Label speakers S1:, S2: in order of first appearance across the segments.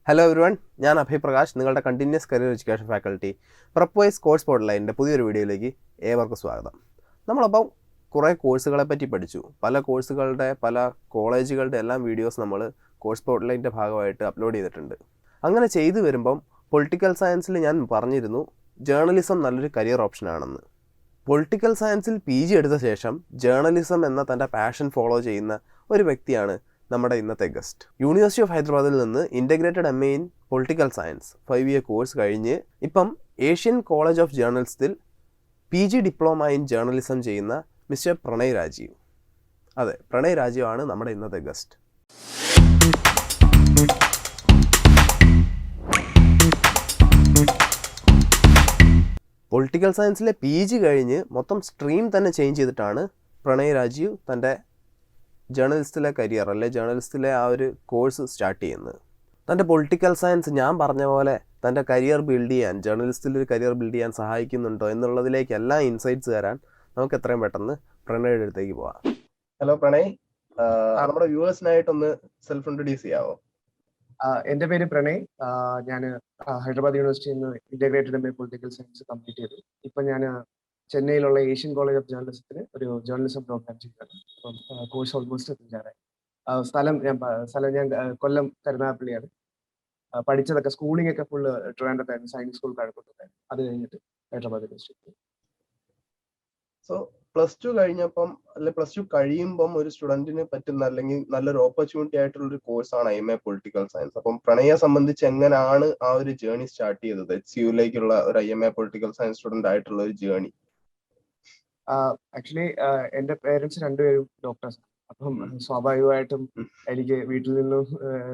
S1: Hello everyone, ഞാൻ അഭയ് പ്രകാശ്, നിങ്ങളുടെ continuous career education faculty പ്രപ്വൈസ് കോഴ്സ് പോർട്ടലൈൻ്റെ പുതിയൊരു വീഡിയോയിലേക്ക് ഏവർക്കും സ്വാഗതം. നമ്മളപ്പോൾ കുറേ കോഴ്സുകളെ പറ്റി പഠിച്ചു. പല കോഴ്സുകളുടെ പല കോളേജുകളുടെ എല്ലാം വീഡിയോസ് നമ്മൾ കോഴ്സ് പോർട്ടലൈൻ്റെ ഭാഗമായിട്ട് അപ്ലോഡ് ചെയ്തിട്ടുണ്ട്. അങ്ങനെ ചെയ്തു വരുമ്പം പൊളിറ്റിക്കൽ സയൻസിൽ ഞാൻ പറഞ്ഞിരുന്നു ജേർണലിസം നല്ലൊരു കരിയർ ഓപ്ഷനാണെന്ന്. പൊളിറ്റിക്കൽ സയൻസിൽ PG എടുത്ത ശേഷം ജേർണലിസം എന്ന തൻ്റെ പാഷൻ ഫോളോ ചെയ്യുന്ന ഒരു വ്യക്തിയാണ് നമ്മുടെ ഇന്നത്തെ ഗസ്റ്റ്. യൂണിവേഴ്സിറ്റി ഓഫ് ഹൈദരാബാദിൽ നിന്ന് integrated MA in political science 5 year course കഴിഞ്ഞ് ഇപ്പം ഏഷ്യൻ കോളേജ് ഓഫ് ജേർണലിസ്റ്റിൽ PG ഡിപ്ലോമ ഇൻ ജേർണലിസം ചെയ്യുന്ന മിസ്റ്റർ പ്രണയ് രാജീവ്. അതെ, പ്രണയ് രാജീവ് ആണ് നമ്മുടെ ഇന്നത്തെ ഗസ്റ്റ്. പൊളിറ്റിക്കൽ സയൻസിലെ PG കഴിഞ്ഞ് മൊത്തം സ്ട്രീം തന്നെ ചേഞ്ച് ചെയ്തിട്ടാണ് പ്രണയ് രാജീവ് തൻ്റെ ജേർണലിസ്റ്റിലെ കരിയർ ജേർണലിസ്റ്റിലെ ആ ഒരു കോഴ്സ് സ്റ്റാർട്ട് ചെയ്യുന്നത്. തൻ്റെ പൊളിറ്റിക്കൽ സയൻസ് ഞാൻ പറഞ്ഞ പോലെ തൻ്റെ കരിയർ ബിൽഡ് ചെയ്യാൻ, ജേർണലിസ്റ്റിലൊരു കരിയർ ബിൽഡ് ചെയ്യാൻ സഹായിക്കുന്നുണ്ടോ എന്നുള്ളതിലേക്ക് എല്ലാ ഇൻസൈറ്റ്സ് തരാൻ നമുക്ക് എത്രയും പെട്ടെന്ന് പ്രണയുടെ അടുത്തേക്ക് പോവാം. ഹലോ പ്രണയ്, നമ്മുടെ വ്യൂവേഴ്സിനായിട്ടൊന്ന് സെൽഫ് ഇൻട്രൊഡ്യൂസ് ചെയ്യാവോ?
S2: എൻ്റെ പേര് പ്രണയ്. ഞാൻ ഹൈദരാബാദ് യൂണിവേഴ്സിറ്റിയിൽ നിന്ന് integrated MA political science complete ചെയ്തു. ഇപ്പം ഞാൻ ചെന്നൈയിലുള്ള ഏഷ്യൻ കോളേജ് ഓഫ് ജേർണലിസത്തിന് ഒരു ജേർണലിസം പ്രോഗ്രാം ചെയ്യുകയാണ്. അപ്പം കോഴ്സ് ഓൾമോസ്റ്റ് എത്തിക്കാറായി. സ്ഥലം ഞാൻ കൊല്ലം കരുനാഗപ്പള്ളിയാണ്. പഠിച്ചതൊക്കെ സ്കൂളിംഗ് ഒക്കെ ഫുള്ള് ട്രിവാൻഡ്രത്തായിരുന്നു, സൈനിക് സ്കൂൾ കഴക്കൂട്ടത്തായിരുന്നു. അത് കഴിഞ്ഞിട്ട് Hyderabad university.
S1: So plus two കഴിഞ്ഞപ്പം പ്ലസ് ടു കഴിയുമ്പം ഒരു സ്റ്റുഡന്റിന് പറ്റുന്ന അല്ലെങ്കിൽ നല്ലൊരു ഓപ്പർച്യൂണിറ്റി ആയിട്ടുള്ള ഒരു കോഴ്സാണ് IIMA പൊളിറ്റിക്കൽ സയൻസ്. അപ്പം പ്രണയെ സംബന്ധിച്ച് എങ്ങനെയാണ് ആ ഒരു ജേർണി സ്റ്റാർട്ട് ചെയ്തത്? HCUലേക്കുള്ള ഒരു IIMA പൊളിറ്റിക്കൽ സയൻസ് സ്റ്റുഡന്റ് ആയിട്ടുള്ള ഒരു ജേർണി.
S2: ആക്ച്വലി എൻ്റെ പേരൻസ് രണ്ടുപേരും ഡോക്ടേഴ്സ്. അപ്പം സ്വാഭാവികമായിട്ടും എനിക്ക് വീട്ടിൽ നിന്നും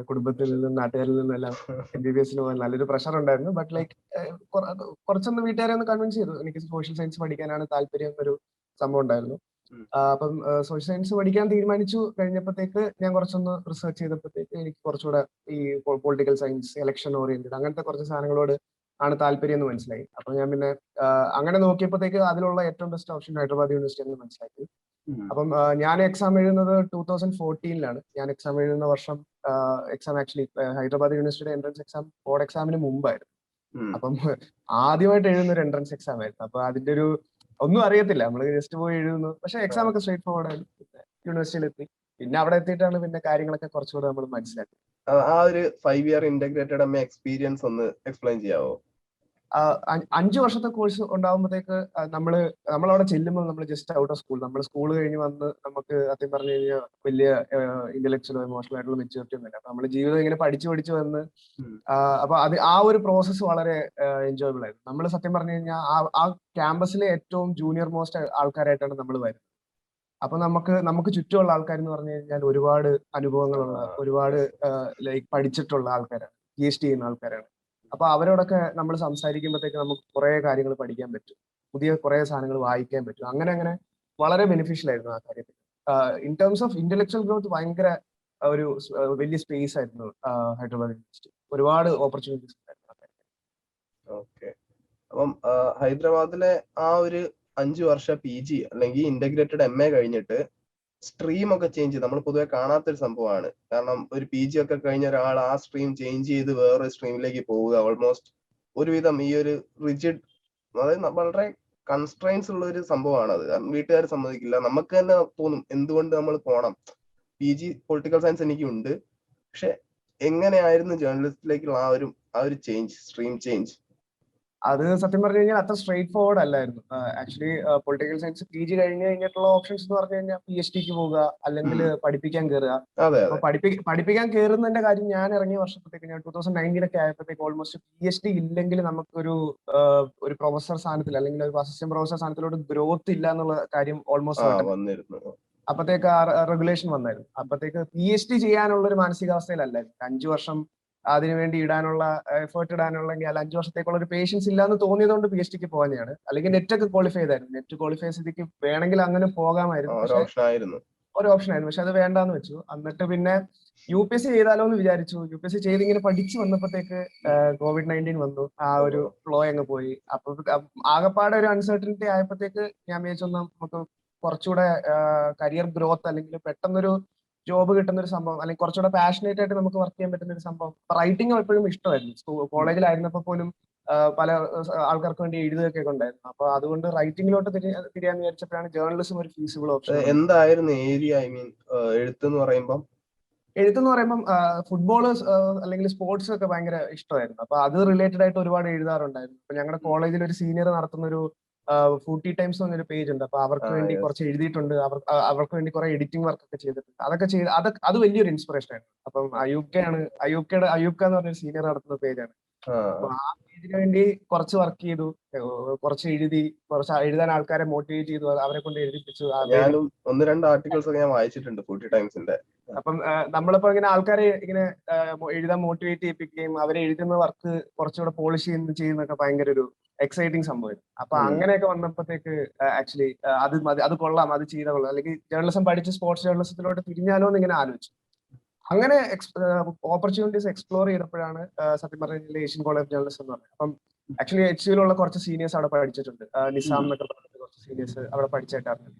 S2: കുടുംബത്തിൽ നിന്നും നാട്ടുകാരിൽ നിന്നും എല്ലാം MBBS പോകാൻ നല്ലൊരു പ്രഷർ ഉണ്ടായിരുന്നു. ബട്ട് ലൈക്ക് കുറച്ചൊന്ന് വീട്ടുകാരെ ഒന്ന് കൺവിൻസ് ചെയ്തു. എനിക്ക് സോഷ്യൽ സയൻസ് പഠിക്കാനാണ് താല്പര്യം എന്നൊരു സംഭവം ഉണ്ടായിരുന്നു. അപ്പം സോഷ്യൽ സയൻസ് പഠിക്കാൻ തീരുമാനിച്ചു കഴിഞ്ഞപ്പോഴത്തേക്ക് ഞാൻ കുറച്ചൊന്ന് റിസർച്ച് ചെയ്തപ്പോഴത്തേക്ക് എനിക്ക് കുറച്ചുകൂടെ ഈ പൊളിറ്റിക്കൽ സയൻസ്, ഇലക്ഷൻ ഓറിയന്റഡ് അങ്ങനത്തെ കുറച്ച് സാധനങ്ങളോട് ആണ് താല്പര്യം എന്ന് മനസ്സിലായി. അപ്പൊ ഞാൻ പിന്നെ അങ്ങനെ നോക്കിയപ്പോഴത്തേക്ക് അതിലുള്ള ഏറ്റവും ബെസ്റ്റ് ഓപ്ഷൻ ഹൈദരാബാദ് യൂണിവേഴ്സിറ്റി എന്ന് മനസ്സിലാക്കി. അപ്പം ഞാൻ എക്സാം എഴുതുന്നത് 2014 ഞാൻ എക്സാം എഴുതുന്ന വർഷം എക്സാം ആക്ച്വലി ഹൈദരാബാദ് യൂണിവേഴ്സിറ്റിയുടെ എൻട്രൻസ് എക്സാം ബോർഡ് എക്സാമിന് മുമ്പായിരുന്നു. അപ്പം ആദ്യമായിട്ട് എഴുതുന്ന ഒരു എൻട്രൻസ് എക്സാം ആയിരുന്നു. അപ്പൊ അതിന്റെ ഒരു ഒന്നും അറിയത്തില്ല, നമ്മൾ ജസ്റ്റ് പോയി എഴുതുന്നു. പക്ഷെ എക്സാം ഒക്കെ സ്ട്രേറ്റ് ഫോർവേഡ് ആയിരുന്നു. യൂണിവേഴ്സിറ്റിയിൽ എത്തി. പിന്നെ അവിടെ എത്തിയിട്ടാണ് പിന്നെ കാര്യങ്ങളൊക്കെ കുറച്ചുകൂടെ നമ്മൾ മനസ്സിലാക്കി.
S1: ആ ഒരു 5 ഇയർ ഇന്റഗ്രേറ്റഡ് MA എക്സ്പീരിയൻസ് ഒന്ന് എക്സ്പ്ലെയിൻ ചെയ്യാവോ?
S2: 5 വർഷത്തെ കോഴ്സ് ഉണ്ടാകുമ്പോഴത്തേക്ക് നമ്മളവിടെ ചെല്ലുമ്പോൾ നമ്മൾ ജസ്റ്റ് ഔട്ട് ഓഫ് സ്കൂൾ, നമ്മൾ സ്കൂൾ കഴിഞ്ഞ് വന്ന് നമുക്ക് സത്യം പറഞ്ഞു കഴിഞ്ഞാൽ വലിയ ഇന്റലക്ച്വലോ ഇമോഷണൽ ആയിട്ടുള്ള മെച്യൂരിറ്റി ഒന്നുമില്ല. അപ്പൊ നമ്മൾ ജീവിതം ഇങ്ങനെ പഠിച്ചു വന്ന് അപ്പൊ അത് ആ ഒരു പ്രോസസ്സ് വളരെ എൻജോയബിൾ ആയിരുന്നു. നമ്മൾ സത്യം പറഞ്ഞു കഴിഞ്ഞാൽ ആ ക്യാമ്പസിലെ ഏറ്റവും ജൂനിയർ മോസ്റ്റ് ആൾക്കാരായിട്ടാണ് നമ്മൾ വരുന്നത്. അപ്പൊ നമുക്ക് ചുറ്റുമുള്ള ആൾക്കാരെന്ന് പറഞ്ഞു കഴിഞ്ഞാൽ ഒരുപാട് അനുഭവങ്ങളുള്ള, ഒരുപാട് ലൈക്ക് പഠിച്ചിട്ടുള്ള ആൾക്കാരാണ്, PhD ചെയ്യുന്ന ആൾക്കാരാണ്. അപ്പൊ അവരോടൊക്കെ നമ്മൾ സംസാരിക്കുമ്പോഴത്തേക്ക് നമുക്ക് കുറെ കാര്യങ്ങൾ പഠിക്കാൻ പറ്റും, പുതിയ കുറെ സാധനങ്ങൾ വായിക്കാൻ പറ്റും. അങ്ങനെ വളരെ ബെനിഫിഷ്യൽ ആയിരുന്നു ആ കാര്യത്തിൽ. In terms of intellectual growth ഭയങ്കര ഒരു വലിയ സ്പേസ് ആയിരുന്നു ഹൈദരാബാദ് യൂണിവേഴ്സിറ്റി. ഒരുപാട് ഓപ്പർച്യൂണിറ്റീസ് ഉണ്ടായിരുന്നു.
S1: ഓക്കെ, അപ്പം ഹൈദരാബാദിലെ ആ ഒരു 5 വർഷ PG അല്ലെങ്കിൽ ഇന്റഗ്രേറ്റഡ് MA കഴിഞ്ഞിട്ട് സ്ട്രീം ഒക്കെ ചേഞ്ച് ചെയ്ത് നമ്മൾ പൊതുവെ കാണാത്തൊരു സംഭവമാണ്. കാരണം ഒരു PG ഒക്കെ കഴിഞ്ഞ ഒരാൾ ആ സ്ട്രീം ചേഞ്ച് ചെയ്ത് വേറെ സ്ട്രീമിലേക്ക് പോവുക ഓൾമോസ്റ്റ് ഒരുവിധം ഈ ഒരു റിജിഡ്, അതായത് വളരെ കൺസ്ട്രെയിൻസ് ഉള്ള ഒരു സംഭവമാണ് അത്. വീട്ടുകാർ സമ്മതിക്കില്ല. നമുക്ക് തന്നെ തോന്നും എന്തുകൊണ്ട് നമ്മൾ പോണം. PG പൊളിറ്റിക്കൽ സയൻസ് എനിക്കുണ്ട്, പക്ഷെ എങ്ങനെയായിരുന്നു ജേർണലിസ്റ്റിലേക്കുള്ള ആ ഒരു ചേഞ്ച്, സ്ട്രീം ചേഞ്ച്?
S2: അത് സത്യം പറഞ്ഞു കഴിഞ്ഞാൽ അത്ര സ്ട്രേറ്റ് ഫോർവേഡ് അല്ലായിരുന്നു. ആക്ച്വലി പൊളിറ്റിക്കൽ സയൻസ് PG കഴിഞ്ഞ് കഴിഞ്ഞിട്ടുള്ള ഓപ്ഷൻസ് എന്ന് പറഞ്ഞു കഴിഞ്ഞാൽ PhDക്ക് പോവുക, അല്ലെങ്കിൽ പഠിപ്പിക്കാൻ കയറുക. അപ്പൊ പഠിപ്പിക്കാൻ കയറുന്നതിന്റെ കാര്യം ഞാൻ ഇറങ്ങിയ വർഷത്തേക്ക്, ഞാൻ 2019 ഒക്കെ ആയപ്പോഴത്തേക്ക് ഓൾമോസ്റ്റ് PhD ഇല്ലെങ്കിൽ നമുക്കൊരു ഒരു പ്രൊഫസർ സ്ഥാനത്തിൽ അല്ലെങ്കിൽ ഒരു അസിസ്റ്റന്റ് പ്രൊഫസർ സ്ഥാനത്തിലോട്ട് ഗ്രോത്ത് ഇല്ല എന്നുള്ള കാര്യം ഓൾമോസ്റ്റ്
S1: വന്നിരുന്നു.
S2: അപ്പത്തേക്ക് ആ റെഗുലേഷൻ വന്നായിരുന്നു. അപ്പത്തേക്ക് PhD ചെയ്യാനുള്ള ഒരു മാനസികാവസ്ഥയിലല്ലായിരുന്നു. 5 വർഷം അതിനുവേണ്ടി എഫേർട്ട് ഇടാനുള്ള 5 വർഷത്തേക്കുള്ള ഒരു പേഷ്യൻസ് ഇല്ലാന്ന് തോന്നിയതുകൊണ്ട് PhDക്ക് പോകാനാണ്. അല്ലെങ്കിൽ നെറ്റ് ഒക്കെ ക്വാളിഫൈ ചെയ്തായിരുന്നു. നെറ്റ് ക്വാളിഫൈ ചെയ്തിട്ട് വേണമെങ്കിൽ അങ്ങനെ പോകാമായിരുന്നു. ഒരു ഓപ്ഷൻ ആയിരുന്നു, പക്ഷെ അത് വേണ്ടാന്ന് വെച്ചു. എന്നിട്ട് പിന്നെ UPSC ചെയ്താലോ എന്ന് വിചാരിച്ചു. UPSC ചെയ്ത് ഇങ്ങനെ പഠിച്ചു വന്നപ്പോഴത്തേക്ക് COVID-19 വന്നു. ആ ഒരു ഫ്ലോ അങ്ങ് പോയി. അപ്പൊ ആകെപ്പാടെ ഒരു അൺസർട്ടനിറ്റി ആയപ്പോഴത്തേക്ക് ഞാൻ വിചാരിച്ചു നമുക്ക് കുറച്ചുകൂടെ കരിയർ ഗ്രോത്ത് അല്ലെങ്കിൽ പെട്ടെന്നൊരു ജോബ് കിട്ടുന്ന ഒരു സംഭവം, അല്ലെങ്കിൽ കുറച്ചുകൂടെ പാഷനേറ്റ് ആയിട്ട് നമുക്ക് വർക്ക് ചെയ്യാൻ പറ്റുന്ന ഒരു സംഭവം. റൈറ്റിംഗ് എപ്പോഴും ഇഷ്ടമായിരുന്നു. കോളേജിലായിരുന്നപ്പോൾ പോലും പല ആൾക്കാർക്ക് വേണ്ടി എഴുതുകയൊക്കെ ഉണ്ടായിരുന്നു. അപ്പൊ അതുകൊണ്ട് റൈറ്റിംഗിലോട്ട് തിരിയാന്ന് വിചാരിച്ചപ്പോഴാണ് ജേർണലിസം ഒരു ഫീസിബിൾ ഓപ്ഷൻ.
S1: എന്തായിരുന്നു ഏരിയ? ഐ മീൻ എഴുത്തെന്ന് പറയുമ്പോൾ
S2: എഴുത്തെന്ന് പറയുമ്പം ഫുട്ബോൾ അല്ലെങ്കിൽ സ്പോർട്സ് ഒക്കെ ഭയങ്കര ഇഷ്ടമായിരുന്നു. അപ്പൊ അത് റിലേറ്റഡ് ആയിട്ട് ഒരുപാട് എഴുതാറുണ്ടായിരുന്നു. അപ്പൊ ഞങ്ങളുടെ കോളേജിൽ ഒരു സീനിയർ നടത്തുന്ന ഒരു ഫൂട്ടി ടൈംസ് എന്നൊരു പേജ് ഉണ്ട്. അപ്പൊ അവർക്ക് വേണ്ടി കുറച്ച് എഴുതിയിട്ടുണ്ട്. അവർക്ക് വേണ്ടി കുറെ എഡിറ്റിംഗ് വർക്ക് ഒക്കെ ചെയ്തിട്ടുണ്ട്. അതൊക്കെ അത് വലിയൊരു ഇൻസ്പിറേഷൻ ആയിരുന്നു. അപ്പം അയൂബ് ഖാൻ എന്ന് പറഞ്ഞൊരു സീനിയർ നടത്തുന്ന പേജാണ്. അപ്പൊ ആ പേജിന് വേണ്ടി കുറച്ച് വർക്ക് ചെയ്തു, കുറച്ച് എഴുതി, കുറച്ച് എഴുതാൻ ആൾക്കാരെ മോട്ടിവേറ്റ് ചെയ്തു, അവരെ കൊണ്ട് എഴുതിപ്പിച്ചു.
S1: ഞാനും 1-2 ആർട്ടിക്കിൾസ് ഒക്കെ ഞാൻ വായിച്ചിട്ടുണ്ട് ഫൂട്ടി ടൈംസിന്റെ.
S2: അപ്പം നമ്മളിപ്പോ ഇങ്ങനെ ആൾക്കാരെ ഇങ്ങനെ എഴുതാൻ മോട്ടിവേറ്റ് ചെയ്യിപ്പിക്കുകയും അവരെ എഴുതുന്ന വർക്ക് കുറച്ചുകൂടെ പോളിഷ് ചെയ്യുന്നൊക്കെ ഭയങ്കര ഒരു എക്സൈറ്റിംഗ് സംഭവമായിരുന്നു. അപ്പൊ അങ്ങനെയൊക്കെ വന്നപ്പോഴത്തേക്ക് ആക്ച്വലി അത് കൊള്ളാം, അത് ചെയ്താൽ കൊള്ളാം, അല്ലെങ്കിൽ ജേർണലിസം പഠിച്ച് സ്പോർട്സ് ജേർണലിസത്തിലോട്ട് തിരിഞ്ഞാലോ എന്ന് ഇങ്ങനെ ആലോചിച്ചു. അങ്ങനെ ഓപ്പർച്യൂണിറ്റീസ് എക്സ്പ്ലോർ ചെയ്തപ്പോഴാണ് സത്യം പറഞ്ഞ ഏഷ്യൻ കോളേജ് ഓഫ് ജേർണലിസം എന്ന് പറഞ്ഞത്. അപ്പം ആക്ച്വലി HUലുള്ള കുറച്ച് സീനിയേഴ്സ് അവിടെ പഠിച്ചിട്ടുണ്ട്. നിസാം എന്നൊക്കെ പറഞ്ഞ കുറച്ച് സീനിയേഴ്സ് അവിടെ പഠിച്ചിട്ടായിരുന്നു.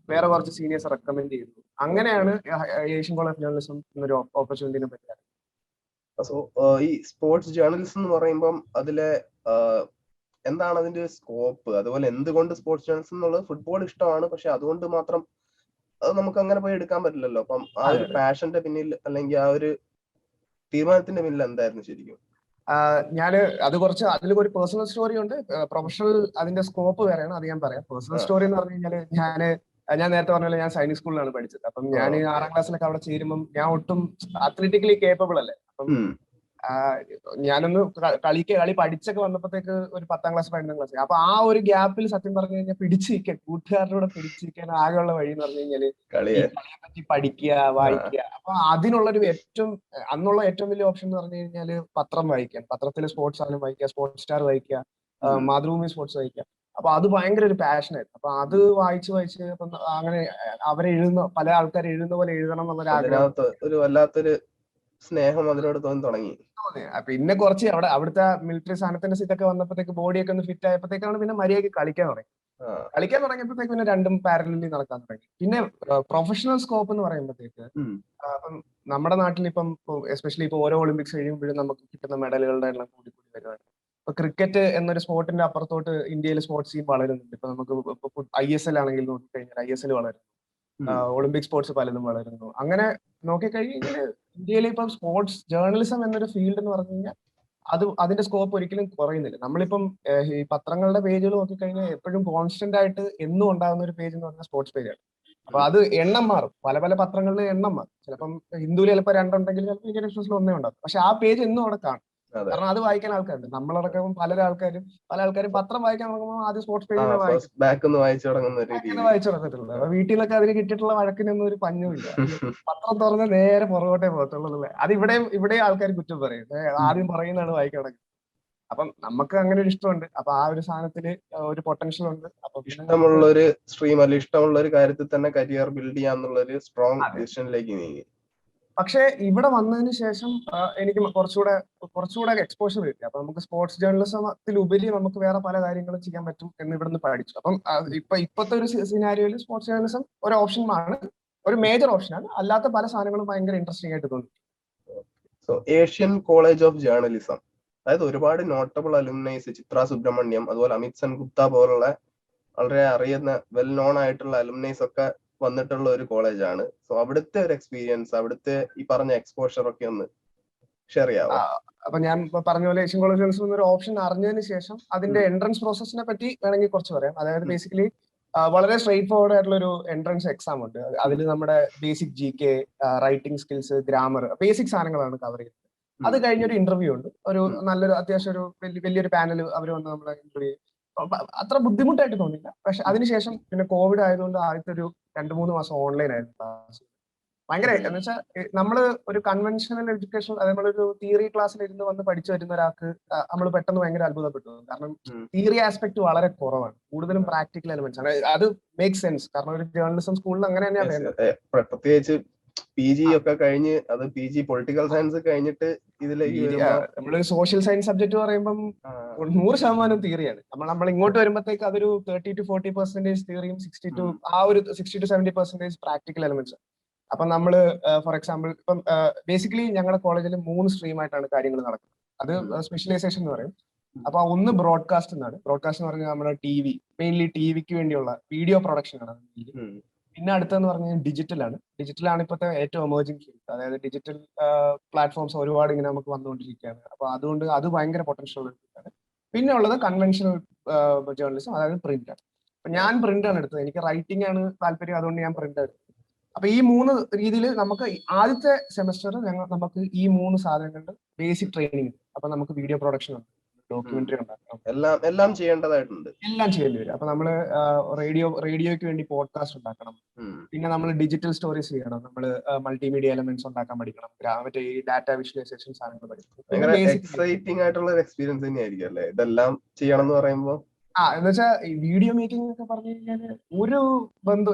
S2: വേറെ കുറച്ച് സീനിയേഴ്സ് റെക്കമെൻഡ് ചെയ്തു. അങ്ങനെയാണ് ഏഷ്യൻ കോളേജ് ഓഫ് ജേർണലിസം എന്നൊരു ഓപ്പർച്യൂണിറ്റിനെ പറ്റി.
S1: സോ ഈ സ്പോർട്സ് ജേർണലിസം എന്ന് പറയുമ്പം അതിലെ എന്താണ് അതിന്റെ സ്കോപ്പ്? അതുപോലെ എന്തുകൊണ്ട് സ്പോർട്സ് ജേർണലിസം എന്നുള്ളത് ഫുട്ബോൾ ഇഷ്ടമാണ്, പക്ഷെ അതുകൊണ്ട് മാത്രം അത് നമുക്ക് അങ്ങനെ പോയി എടുക്കാൻ പറ്റില്ലല്ലോ. അപ്പം ആ ഒരു പാഷന്റെ പിന്നിൽ അല്ലെങ്കിൽ ആ ഒരു തീരുമാനത്തിന്റെ പിന്നിൽ എന്തായിരുന്നു ശരിക്കും?
S2: അത് കുറച്ച് അതിൽ ഒരു പേഴ്സണൽ സ്റ്റോറി ഉണ്ട്. പ്രൊഫഷണൽ അതിന്റെ സ്കോപ്പ് വേറെയാണ്, അത് ഞാൻ പറയാം. പേഴ്സണൽ സ്റ്റോറി എന്ന് പറഞ്ഞു കഴിഞ്ഞാൽ ഞാൻ നേരത്തെ പറഞ്ഞ പോലെ ഞാൻ സൈനിക് സ്കൂളിലാണ് പഠിച്ചത്. അപ്പം ഞാൻ 6ാം ക്ലാസ്സിലൊക്കെ അവിടെ ചേരുമ്പോൾ ഞാൻ ഒട്ടും അത്ലറ്റിക്കലി കേപ്പബിൾ അല്ലേ. അപ്പം ഞാനൊന്ന് കളി പഠിച്ചൊക്കെ വന്നപ്പോഴത്തേക്ക് ഒരു 10ാം ക്ലാസ് 11ാം ക്ലാസ്. അപ്പൊ ആ ഒരു ഗ്യാപ്പിൽ സത്യം പറഞ്ഞു കഴിഞ്ഞാൽ പിടിച്ചിരിക്കാൻ, കൂട്ടുകാരുടെ കൂടെ പിടിച്ചിരിക്കാൻ ആകെയുള്ള വഴി എന്ന് പറഞ്ഞു കഴിഞ്ഞാല് കളിയെ പറ്റി പഠിക്കുക, വായിക്കുക. അപ്പൊ അതിനുള്ളൊരു അന്നുള്ള ഏറ്റവും വലിയ ഓപ്ഷൻ എന്ന് പറഞ്ഞു കഴിഞ്ഞാല് പത്രം വായിക്കാൻ. പത്രത്തിൽ സ്പോർട്സ് ആയാലും വായിക്കുക, സ്പോർട്സ് സ്റ്റാർ വായിക്കുക, മാതൃഭൂമി സ്പോർട്സ് വായിക്കുക. അപ്പൊ അത് ഭയങ്കര ഒരു പാഷനായിരുന്നു. അപ്പൊ അത് വായിച്ച് അപ്പം അങ്ങനെ പല ആൾക്കാർ എഴുതുന്ന പോലെ എഴുതണം എന്നുള്ള ആഗ്രഹം,
S1: ഒരു വല്ലാത്തൊരു സ്നേഹം അതിനോട് തോന്നി തുടങ്ങി.
S2: പിന്നെ കുറച്ച് അവിടുത്തെ മിലിറ്ററി സാധനത്തിന്റെ ഇതൊക്കെ വന്നപ്പോഴത്തേക്ക് ബോഡിയൊക്കെ ഒന്ന് ഫിറ്റ് ആയപ്പോഴത്തേക്കാണ് പിന്നെ മര്യാദയ്ക്ക് കളിക്കാൻ തുടങ്ങിയപ്പോഴത്തേക്ക് പിന്നെ രണ്ടും പാരലലി നടക്കാൻ തുടങ്ങി. പിന്നെ പ്രൊഫഷണൽ സ്കോപ്പ് എന്ന് പറയുമ്പോഴത്തേക്ക് അപ്പം നമ്മുടെ നാട്ടിൽ ഇപ്പം എസ്പെഷ്യലി ഇപ്പൊ ഓരോ ഒളിമ്പിക്സ് കഴിയുമ്പോഴും നമുക്ക് കിട്ടുന്ന മെഡലുകളുടെ എണ്ണം കൂടി വരുവാണ്. ഇപ്പൊ ക്രിക്കറ്റ് എന്നൊരു സ്പോർട്ടിന്റെ അപ്പുറത്തോട്ട് ഇന്ത്യയിൽ സ്പോർട്സ് ടീം വളരുന്നുണ്ട്. ഇപ്പൊ നമുക്ക് ISL ആണെങ്കിൽ നോക്കിക്കഴിഞ്ഞാൽ ISL വളരുന്നു, ഒളിമ്പിക് സ്പോർട്സ് പലതും വളരുന്നു. അങ്ങനെ നോക്കിക്കഴിഞ്ഞാൽ ഇന്ത്യയിൽ ഇപ്പം സ്പോർട്സ് ജേർണലിസം എന്നൊരു ഫീൽഡ് എന്ന് പറഞ്ഞു കഴിഞ്ഞാൽ അതിന്റെ സ്കോപ്പ് ഒരിക്കലും കുറയുന്നില്ല. നമ്മളിപ്പം ഈ പത്രങ്ങളുടെ പേജുകൾ നോക്കിക്കഴിഞ്ഞാൽ എപ്പോഴും കോൺസ്റ്റന്റ് ആയിട്ട് എന്നും ഉണ്ടാകുന്ന ഒരു പേജ് എന്ന് പറഞ്ഞാൽ സ്പോർട്സ് പേജാണ്. അപ്പൊ അത് എണ്ണം മാറും, പല പത്രങ്ങളിലെ എണ്ണം മാറും. ചിലപ്പം ഹിന്ദുവിൽ ചിലപ്പോൾ 2 ഉണ്ടെങ്കിൽ ചിലപ്പോൾ ഇന്ത്യൻ എക്സ്പ്രസിൽ 1 ഉണ്ടാകും. പക്ഷെ ആ പേജ് എന്നും അവിടെ കാണും. കാരണം അത് വായിക്കാൻ ആൾക്കാരുണ്ട്. നമ്മളടക്കം പല ആൾക്കാരും പത്രം വായിക്കാൻ തുടങ്ങുമ്പോൾ ആദ്യം സ്പോർട്സ് പേജിനെ
S1: വായിച്ചു
S2: തുടങ്ങത്തുള്ളൂ. അപ്പൊ വീട്ടിൽ നിന്നൊക്കെ അതിന് കിട്ടിയിട്ടുള്ള വഴക്കിനൊന്നും ഒരു പഞ്ഞുമില്ല. പത്രം തുറന്ന് നേരെ പുറകോട്ടേ പോകത്തുള്ളൂ. അത് ഇവിടെ ആൾക്കാർ കുറ്റം പറയും, ആദ്യം പറയുന്നതാണ് വായിക്കാൻ തുടങ്ങി. അപ്പം നമുക്ക് അങ്ങനെ ഒരു ഇഷ്ടമുണ്ട്. അപ്പൊ ആ ഒരു സാധനത്തില് ഒരു പൊട്ടൻഷ്യൽ ഉണ്ട്. അപ്പൊ
S1: ഇഷ്ടമുള്ള ഒരു സ്ട്രീം അല്ലെങ്കിൽ ഇഷ്ടമുള്ള ഒരു കാര്യത്തിൽ തന്നെ കരിയർ ബിൽഡ് ചെയ്യാന്നുള്ള ഒരു സ്ട്രോങ് ഡിസിഷനിലേക്ക് നീങ്ങി.
S2: പക്ഷെ ഇവിടെ വന്നതിന് ശേഷം എനിക്ക് കുറച്ചുകൂടെ എക്സ്പോഷർ കിട്ടി. അപ്പൊ നമുക്ക് സ്പോർട്സ് ജേർണലിസത്തിലുപരി നമുക്ക് വേറെ പല കാര്യങ്ങളും ചെയ്യാൻ പറ്റും എന്ന് ഇവിടുന്ന് പഠിച്ചു. അപ്പം ഇപ്പോഴത്തെ ഒരു സിനാരിയോയിൽ സ്പോർട്സ് ജേർണലിസം ഒരു ഓപ്ഷനാണ്, ഒരു മേജർ ഓപ്ഷനാണ്. അല്ലാത്ത പല സാധനങ്ങളും ഭയങ്കര ഇൻട്രസ്റ്റിംഗ് ആയിട്ട് തോന്നി.
S1: So Asian college of journalism, അതായത് ഒരുപാട് നോട്ടബിൾ അലുമിനൈസ്, ചിത്ര സുബ്രഹ്മണ്യം, അതുപോലെ അമിത് സെൻഗുപ്ത പോലുള്ള വളരെ അറിയുന്ന വെൽ നോൺ ആയിട്ടുള്ള അലുമിനൈസ് ഒക്കെ വന്നിട്ടുള്ള ഒരു കോളേജാണ്. സോ അവിടുത്തെ ഒരു എക്സ്പീരിയൻസ്, അവിടുത്തെ ഈ പറഞ്ഞ എക്സ്പോഷർ ഒക്കെ ഒന്ന് ഷെയർ ചെയ്യാമോ?
S2: അപ്പൊ ഞാൻ പറഞ്ഞ പോലെ ഏഷ്യൻ കോളേജ് ജേർണലിസം എന്നൊരു ഓപ്ഷൻ അറിഞ്ഞതിന് ശേഷം അതിന്റെ എൻട്രൻസ് പ്രോസസ്സിനെ പറ്റി വേണമെങ്കിൽ കുറച്ച് പറയാം. അതായത് ബേസിക്കലി വളരെ സ്ട്രെയിറ്റ് ഫോർവേഡ് ആയിട്ടുള്ള ഒരു എൻട്രൻസ് എക്സാം ഉണ്ട്. അതിൽ നമ്മുടെ basic GK, writing skills, grammar, basic സാധനങ്ങളാണ് കവർ ചെയ്യുന്നത്. അത് കഴിഞ്ഞൊരു ഇന്റർവ്യൂ ഉണ്ട്. ഒരു നല്ലൊരു അത്യാവശ്യം ഒരു വലിയൊരു പാനൽ അവർ വന്ന് നമ്മളെ ഇന്റർവ്യൂ. അത്ര ബുദ്ധിമുട്ടായിട്ട് തോന്നില്ല. പക്ഷെ അതിനുശേഷം പിന്നെ കോവിഡ് ആയതുകൊണ്ട് ആദ്യത്തെ ഒരു 2-3 മാസം ഓൺലൈൻ ആയിരുന്നു ക്ലാസ്. ഭയങ്കര എന്ന് വെച്ചാൽ നമ്മള് ഒരു കൺവെൻഷണൽ എഡ്യൂക്കേഷൻ, നമ്മളൊരു തിയറി ക്ലാസ്സിൽ ഇരുന്ന് വന്ന് പഠിച്ചു വരുന്ന ഒരാൾക്ക് നമ്മൾ പെട്ടെന്ന് ഭയങ്കര അത്ഭുതപ്പെട്ടു. കാരണം തിയറി ആസ്പെക്ട് വളരെ കുറവാണ്, കൂടുതലും പ്രാക്ടിക്കൽ എലമെന്റ്സ് ആണ്. അത് മേക്ക് സെൻസ്, കാരണം ഒരു ജേർണലിസം സ്കൂളിൽ അങ്ങനെ തന്നെയാണ് വേണ്ടത്.
S1: പ്രത്യേകിച്ച് PG ഒക്കെ കഴിഞ്ഞ്, അത് PG പൊളിറ്റിക്കൽ സയൻസ് കഴിഞ്ഞിട്ട് ഇതിലേക്ക്
S2: നമ്മള് സോഷ്യൽ സയൻസ് സബ്ജക്ട് പറയുമ്പോൾ 100% തിയറിയാണ്. നമ്മൾ ഇങ്ങോട്ട് വരുമ്പോഴത്തേക്ക് അതൊരു 30 to 40% തിയറിയും 60 to 70% പ്രാക്ടിക്കൽ എലമെന്റ്സ്. അപ്പൊ നമ്മള് ഫോർ എക്സാമ്പിൾ ഇപ്പം ബേസിക്കലി ഞങ്ങളുടെ കോളേജിൽ 3 സ്ട്രീമായിട്ടാണ് കാര്യങ്ങൾ നടക്കുന്നത്. അത് സ്പെഷ്യലൈസേഷൻ എന്ന് പറയും. അപ്പൊ ഒന്ന് ബ്രോഡ്കാസ്റ്റ് എന്നാണ്. ബ്രോഡ്കാസ്റ്റ് എന്ന് പറഞ്ഞാൽ നമ്മുടെ മെയിൻലി ടിവിക്ക് വേണ്ടിയുള്ള വീഡിയോ പ്രൊഡക്ഷൻ ആണ്. പിന്നെ അടുത്തെന്ന് പറഞ്ഞാൽ ഡിജിറ്റലാണ്. ഡിജിറ്റലാണ് ഇപ്പോഴത്തെ ഏറ്റവും എമേർജിംഗ് ഫീൽഡ്. അതായത് ഡിജിറ്റൽ പ്ലാറ്റ്ഫോംസ് ഒരുപാട് ഇങ്ങനെ നമുക്ക് വന്നുകൊണ്ടിരിക്കുകയാണ്. അപ്പൊ അതുകൊണ്ട് അത് ഭയങ്കര പൊട്ടൻഷ്യൽ ഉള്ള ഫീൽഡാണ്. പിന്നെ ഉള്ളത് കൺവെൻഷണൽ ജേർണലിസം, അതായത് പ്രിന്റ് ആണ്. അപ്പൊ ഞാൻ പ്രിന്റ് ആണ് എടുത്തത്. എനിക്ക് റൈറ്റിംഗ് ആണ് താല്പര്യം, അതുകൊണ്ട് ഞാൻ പ്രിന്റ് എടുത്തു. അപ്പൊ ഈ 3 രീതിയിൽ നമുക്ക് ആദ്യത്തെ സെമസ്റ്റർ നമുക്ക് ഈ 3 സാധനങ്ങളുടെ ബേസിക് ട്രെയിനിങ്. അപ്പൊ നമുക്ക് വീഡിയോ പ്രൊഡക്ഷൻ ഉണ്ട്, ഡോക്യുമെന്ററി ഉണ്ടാക്കണം,
S1: എല്ലാം ചെയ്യേണ്ടതായിട്ടുണ്ട്.
S2: എല്ലാം ചെയ്യേണ്ടി വരും. അപ്പൊ നമ്മള് റേഡിയോയ്ക്ക് വേണ്ടി പോഡ്കാസ്റ്റ് ഉണ്ടാക്കണം. പിന്നെ നമ്മൾ ഡിജിറ്റൽ സ്റ്റോറീസ് ചെയ്യണം. നമ്മൾ മൾട്ടിമീഡിയ എലമെന്റ്സ് ഉണ്ടാക്കാൻ പഠിക്കണം. മറ്റേ ഈ ഡാറ്റ വിഷ്വലൈസേഷൻ സാധനങ്ങൾ പഠിക്കണം.
S1: എക്സൈറ്റിംഗ് ആയിട്ടുള്ള ഒരു എക്സ്പീരിയൻസ് തന്നെയായിരിക്കും അല്ലേ ഇതെല്ലാം ചെയ്യണം എന്ന് പറയുമ്പോൾ?
S2: എന്ന് വെച്ചാൽ ഈ വീഡിയോ മേക്കിംഗ് ഒക്കെ പറഞ്ഞു കഴിഞ്ഞാൽ ഒരു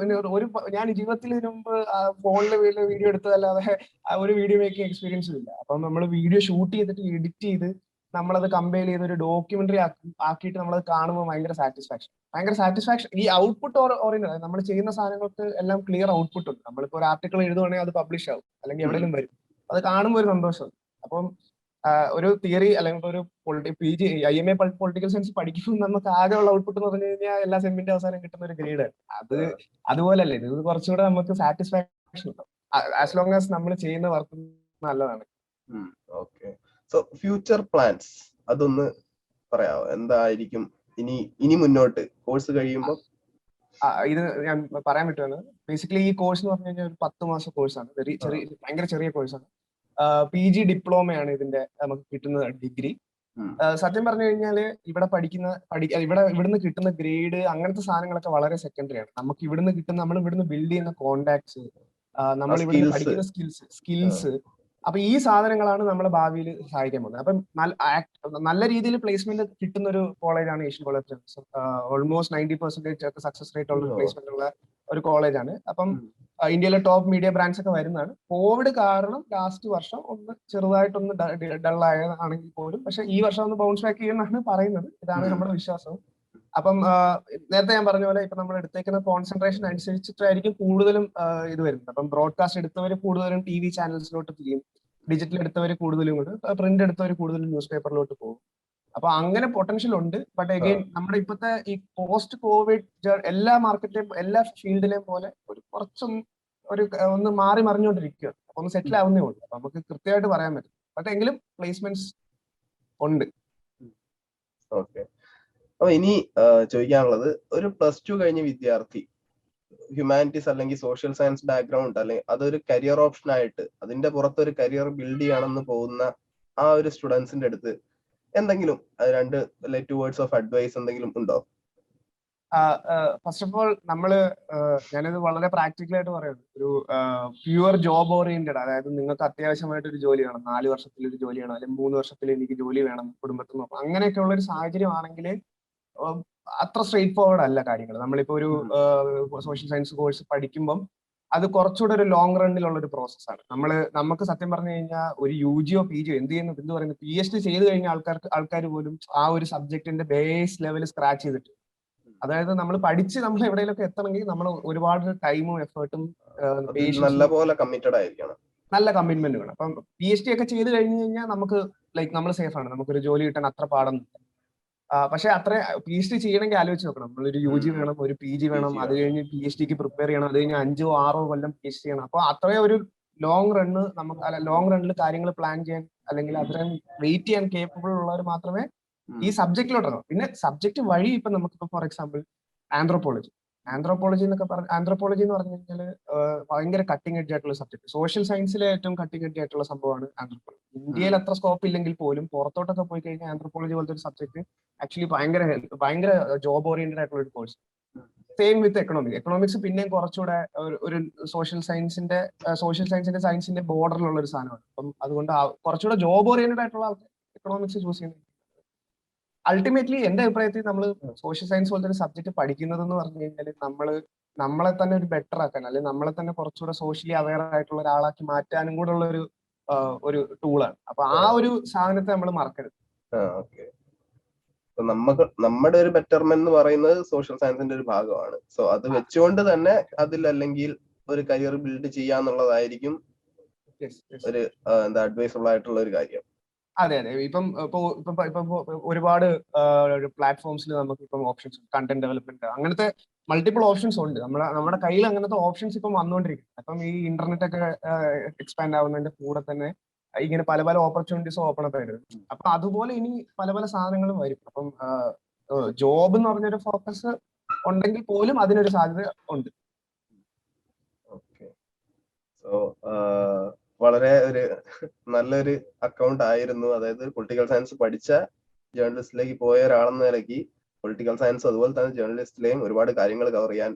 S2: ഞാൻ ജീവിതത്തിൽ ഇതിനു മുമ്പ് ഫോണിൽ വീഡിയോ എടുത്തതല്ലാതെ ഒരു വീഡിയോ മേക്കിംഗ് എക്സ്പീരിയൻസും ഇല്ല. അപ്പം നമ്മൾ വീഡിയോ ഷൂട്ട് ചെയ്തിട്ട് എഡിറ്റ് ചെയ്ത് നമ്മളത് കമ്പയർ ചെയ്ത് ഒരു ഡോക്യുമെന്ററി ആക്കിയിട്ട് നമ്മളത് കാണുമ്പോൾ ഭയങ്കര സാറ്റിസ്ഫാക്ഷൻ. ഈ ഔട്ട്പുട്ട് ഓറിയന്റഡ് നമ്മൾ ചെയ്യുന്ന സാധനങ്ങൾക്ക് എല്ലാം ക്ലിയർ ഔട്ട്പുട്ട് ഉണ്ട്. നമ്മളിപ്പോൾ ഒരു ആർട്ടിക്കിൾ എഴുതുവാണെങ്കിൽ അത് പബ്ലിഷ് ആവും, അല്ലെങ്കിൽ എവിടെയെങ്കിലും വരും. അത് കാണുമ്പോൾ ഒരു സന്തോഷം. അപ്പം ഒരു തിയറി അല്ലെങ്കിൽ ഒരു PG IMA പൊളിറ്റിക്കൽ സയൻസ് പഠിക്കുമ്പോൾ നമുക്ക് ആകെയുള്ള ഔട്ട്പുട്ട് എന്ന് പറഞ്ഞു കഴിഞ്ഞാൽ എല്ലാ സെമ്മിന്റെ അവസാനം കിട്ടുന്ന ഒരു ഗ്രേഡ്. അതുപോലല്ലേ ഇത് കുറച്ചുകൂടെ നമുക്ക് സാറ്റിസ്ഫാക്ഷൻ ഉണ്ടാവും ആസ് ലോങ് ആസ് നമ്മൾ ചെയ്യുന്ന വർക്ക് നല്ലതാണ്.
S1: സോ ഫ്യൂച്ചർ പ്ലാൻസ് അതൊന്ന് പറയാമോ? എന്തായിരിക്കും ഇനി മുന്നോട്ട് കോഴ്സ് കഴിയുമ്പോൾ?
S2: ഇത് ഞാൻ പറയാൻ പറ്റുമെന്ന്. ബേസിക്കലി ഈ കോഴ്സ് എന്ന് പറഞ്ഞു കഴിഞ്ഞാൽ ഒരു 10 മാസ കോഴ്സാണ്. ഭയങ്കര ചെറിയ കോഴ്സാണ്. PG ഡിപ്ലോമയാണ് ഇതിന്റെ നമുക്ക് കിട്ടുന്ന ഡിഗ്രി. സത്യം പറഞ്ഞു കഴിഞ്ഞാൽ ഇവിടെ ഇവിടുന്ന് കിട്ടുന്ന ഗ്രേഡ് അങ്ങനത്തെ സാധനങ്ങളൊക്കെ വളരെ സെക്കൻഡറി ആണ്. നമുക്ക് നമ്മൾ ഇവിടുന്ന് ബിൽഡ് ചെയ്യുന്ന കോണ്ടാക്ട്സ്, നമ്മൾ ഇവിടുന്ന് പഠിക്കുന്ന സ്കിൽസ്, അപ്പൊ ഈ സാധനങ്ങളാണ് നമ്മളെ ഭാവിയിൽ സഹായിക്കാൻ പോകുന്നത്. അപ്പം നല്ല രീതിയിൽ പ്ലേസ്മെന്റ് കിട്ടുന്ന ഒരു കോളേജാണ് Asian college of journalism. Almost 90% ഒക്കെ സക്സസ് റേറ്റ് ഉള്ള പ്ലേസ്മെന്റ് ഉള്ള ഒരു കോളേജാണ്. അപ്പം ഇന്ത്യയിലെ ടോപ്പ് മീഡിയ ബ്രാൻഡ്സ് ഒക്കെ വരുന്നതാണ്. കോവിഡ് കാരണം ലാസ്റ്റ് വർഷം ഒന്ന് ചെറുതായിട്ടൊന്ന് ഡള്ളായതാണെങ്കിൽ പോലും പക്ഷെ ഈ വർഷം ഒന്ന് ബൗൺസ് ബാക്ക് ചെയ്യുമെന്നാണ് പറയുന്നത്. ഇതാണ് നമ്മുടെ വിശ്വാസം. അപ്പം നേരത്തെ ഞാൻ പറഞ്ഞ പോലെ ഇപ്പൊ നമ്മൾ എടുത്തേക്കുന്ന കോൺസെൻട്രേഷൻ അനുസരിച്ചിട്ടായിരിക്കും കൂടുതലും ഇത് വരുന്നത്. അപ്പം ബ്രോഡ്കാസ്റ്റ് എടുത്തവർ കൂടുതലും TV ചാനൽസിലോട്ട് തിരിയും, ഡിജിറ്റൽ എടുത്തവർ കൂടുതലും പ്രിന്റ് എടുത്തവർ കൂടുതലും ന്യൂസ് പേപ്പറിലോട്ട് പോകും. അപ്പൊ അങ്ങനെ പൊട്ടൻഷ്യൽ ഉണ്ട്. ബട്ട് അഗെയിൻ നമ്മുടെ ഇപ്പോഴത്തെ ഈ പോസ്റ്റ് കോവിഡ് എല്ലാ മാർക്കറ്റിലെയും എല്ലാ ഫീൽഡിലെയും പോലെ ഒന്ന് മാറി മറിഞ്ഞുകൊണ്ടിരിക്കുക, ഒന്ന് സെറ്റിൽ ആവുന്നേ ഉള്ളൂ. അപ്പൊ നമുക്ക് കൃത്യമായിട്ട് പറയാൻ പറ്റും. ബട്ട് എങ്കിലും പ്ലേസ്മെന്റ്സ് ഉണ്ട്.
S1: അപ്പൊ ഇനി ചോദിക്കാനുള്ളത്, ഒരു +2 കഴിഞ്ഞ വിദ്യാർത്ഥി ഹ്യൂമാനിറ്റീസ് അല്ലെങ്കിൽ സോഷ്യൽ സയൻസ് ബാക്ക്ഗ്രൗണ്ട് അല്ലെങ്കിൽ അതൊരു കരിയർ ഓപ്ഷൻ ആയിട്ട് അതിന്റെ പുറത്ത് ഒരു കരിയർ ബിൽഡ് ചെയ്യണമെന്ന് പോകുന്ന ആ ഒരു സ്റ്റുഡൻസിന്റെ അടുത്ത് എന്തെങ്കിലും 2 വേർഡ്സ് ഓഫ് അഡ്വൈസ് എന്തെങ്കിലും ഉണ്ടോ?
S2: ഫസ്റ്റ് ഓഫ് ഓൾ ഞാനിത് വളരെ പ്രാക്ടിക്കൽ ആയിട്ട് പറയുന്നത്, ഒരു പ്യുവർ ജോബ് ഓറിയന്റഡ്, അതായത് നിങ്ങൾക്ക് അത്യാവശ്യമായിട്ട് ഒരു ജോലി വേണം, 4 വർഷത്തിൽ ഒരു ജോലി വേണം, അല്ലെങ്കിൽ 3 വർഷത്തിൽ എനിക്ക് ജോലി വേണം, കുടുംബത്തിൽ നോക്കാം, അങ്ങനെയൊക്കെ ഉള്ള ഒരു സാഹചര്യം ആണെങ്കിൽ അത്ര സ്ട്രെയിറ്റ് ഫോർവേഡ് അല്ല കാര്യങ്ങൾ. നമ്മളിപ്പോ ഒരു സോഷ്യൽ സയൻസ് കോഴ്സ് പഠിക്കുമ്പം അത് കുറച്ചുകൂടെ ഒരു ലോങ് റണ്ണിലുള്ള ഒരു പ്രോസസ്സാണ്. നമുക്ക് സത്യം പറഞ്ഞു കഴിഞ്ഞാൽ ഒരു UG PG എന്ത് പറയുന്നത് PhD ചെയ്ത് കഴിഞ്ഞ ആൾക്കാർ പോലും ആ ഒരു സബ്ജക്റ്റിന്റെ ബേസ് ലെവൽ സ്ക്രാച്ച് ചെയ്തിട്ട്, അതായത് നമ്മൾ പഠിച്ച് നമ്മൾ എവിടെയെങ്കിലൊക്കെ എത്തണമെങ്കിൽ നമ്മൾ ഒരുപാട് ടൈമും എഫേർട്ടും നല്ല കമ്മിറ്റ്മെന്റ് വേണം. അപ്പം PhD ഒക്കെ ചെയ്ത് കഴിഞ്ഞു കഴിഞ്ഞാൽ നമ്മൾ സേഫ് ആണ്, നമുക്കൊരു ജോലി കിട്ടാൻ അത്ര പാടൊന്നുമില്ല. പക്ഷെ അത്ര PhD ചെയ്യണമെങ്കിൽ ആലോചിച്ച് നോക്കണം. നമ്മളൊരു UG വേണം, ഒരു PG വേണം, അത് കഴിഞ്ഞ് PhDക്ക് പ്രിപ്പയർ ചെയ്യണം, അത് കഴിഞ്ഞ് 5 or 6 കൊല്ലം PhD ചെയ്യണം. അപ്പൊ അത്രയും ഒരു ലോങ് റണ്ണിൽ കാര്യങ്ങൾ പ്ലാൻ ചെയ്യാൻ അല്ലെങ്കിൽ അത്രയും വെയിറ്റ് ചെയ്യാൻ കേപ്പബിൾ ഉള്ളവർ മാത്രമേ ഈ സബ്ജക്റ്റിലോട്ട് ഇറങ്ങും. പിന്നെ സബ്ജക്ട് വഴി ഇപ്പൊ നമുക്കിപ്പോ ഫോർ എക്സാമ്പിൾ ആന്ത്രോപോളജി എന്ന് പറഞ്ഞു കഴിഞ്ഞാൽ ഭയങ്കര കട്ടിംഗ് എഡ്ജ് ആയിട്ടുള്ള സബ്ജക്ട്. സോഷ്യൽ സയൻസിലെ ഏറ്റവും കട്ടിംഗ് എഡ്ജ് ആയിട്ടുള്ള സംഭവമാണ് ആന്ത്രോപോളജി. ഇന്ത്യയിൽ അത്ര സ്കോപ്പ് ഇല്ലെങ്കിൽ പോലും പുറത്തോട്ടൊക്കെ പോയി കഴിഞ്ഞാൽ ആന്ത്രോപോളജി പോലത്തെ ഒരു സബ്ജക്ട് ആക്ച്വലി ഭയങ്കര ജോബ് ഓറിയന്റഡ് ആയിട്ടുള്ള ഒരു കോഴ്സ്. സെയിം വിത്ത് എക്കണോമിക്സ് പിന്നെയും കുറച്ചുകൂടെ ഒരു സോഷ്യൽ സയൻസിന്റെ ബോർഡറിലുള്ള ഒരു സാധനമാണ്. അപ്പം അതുകൊണ്ട് കുറച്ചുകൂടെ ജോബ് ഓറിയന്റഡ് ആയിട്ടുള്ള ആൾക്കാർ എക്കണോമിക്സ് ചൂസ് ചെയ്യുന്നത്. അൾട്ടിമേറ്റ്ലി എന്റെ അഭിപ്രായത്തിൽ നമ്മൾ സോഷ്യൽ സയൻസ് പോലത്തെ ഒരു സബ്ജക്ട് പഠിക്കുന്നത് എന്ന് പറഞ്ഞു കഴിഞ്ഞാൽ നമ്മളെ തന്നെ ഒരു ബെറ്റർ ആക്കാൻ, അല്ലെങ്കിൽ നമ്മളെ തന്നെ കുറച്ചുകൂടെ സോഷ്യലി അവെയർ ആയിട്ടുള്ള ഒരാളാക്കി മാറ്റാനും കൂടെ ഉള്ള ഒരു ടൂളാണ്. അപ്പൊ ആ ഒരു സാധനത്തെ നമ്മൾ മറക്കരുത്.
S1: നമ്മുടെ ഒരു ബെറ്റർമെന്റ് എന്ന് പറയുന്നത് സോഷ്യൽ സയൻസിന്റെ ഒരു ഭാഗമാണ്. സോ അത് വെച്ചുകൊണ്ട് തന്നെ അല്ലെങ്കിൽ ഒരു കരിയർ ബിൽഡ് ചെയ്യാന്നുള്ളതായിരിക്കും
S2: Yes, yes.
S1: ഒരു എന്താ അഡ്വൈസബിൾ ആയിട്ടുള്ള ഒരു കാര്യം.
S2: അതെ അതെ. ഇപ്പം ഒരുപാട് പ്ലാറ്റ്ഫോംസിൽ നമുക്ക് ഇപ്പം ഓപ്ഷൻസ്, കണ്ടന്റ് ഡെവലപ്മെന്റ്, അങ്ങനത്തെ മൾട്ടിപ്പിൾ ഓപ്ഷൻസ് ഉണ്ട്. നമ്മുടെ കയ്യിൽ അങ്ങനത്തെ ഓപ്ഷൻസ് ഇപ്പം വന്നുകൊണ്ടിരിക്കും. അപ്പം ഈ ഇന്റർനെറ്റ് ഒക്കെ എക്സ്പാൻഡ് ആവുന്നതിന്റെ കൂടെ തന്നെ ഇങ്ങനെ പല പല ഓപ്പർച്യൂണിറ്റീസ് ഓപ്പൺ അപ്പ് ആയിട്ട്. അപ്പൊ അതുപോലെ ഇനി പല പല സാധനങ്ങളും വരും. അപ്പം ജോബ് എന്ന് പറഞ്ഞൊരു ഫോക്കസ് ഉണ്ടെങ്കിൽ പോലും അതിനൊരു സാധ്യത ഉണ്ട്.
S1: ഓക്കെ. സോ വളരെ ഒരു നല്ലൊരു അക്കൗണ്ട് ആയിരുന്നു. അതായത് പൊളിറ്റിക്കൽ സയൻസ് പഠിച്ച ജേർണലിസ്റ്റിലേക്ക് പോയ ഒരാളെന്ന നിലയ്ക്ക് പൊളിറ്റിക്കൽ സയൻസ് അതുപോലെ തന്നെ ജേർണലിസ്റ്റിലെയും ഒരുപാട് കാര്യങ്ങൾ കവർ ചെയ്യാൻ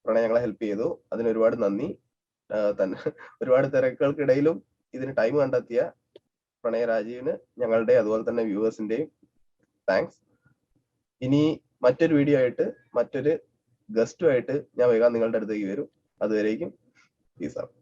S1: പ്രണയ് ഞങ്ങളെ ഹെൽപ്പ് ചെയ്തു. അതിന് ഒരുപാട് നന്ദി. തന്നെ ഒരുപാട് തിരക്കുകൾക്കിടയിലും ഇതിന് ടൈം കണ്ടെത്തിയ പ്രണയ് രാജീവിന് ഞങ്ങളുടെ അതുപോലെ തന്നെ വ്യൂവേഴ്സിന്റെയും താങ്ക്സ്. ഇനി മറ്റൊരു വീഡിയോ ആയിട്ട് മറ്റൊരു ഗസ്റ്റുമായിട്ട് ഞാൻ വേഗം നിങ്ങളുടെ അടുത്തേക്ക് വരും. അതുവരേക്കും പീസ് ഔട്ട്.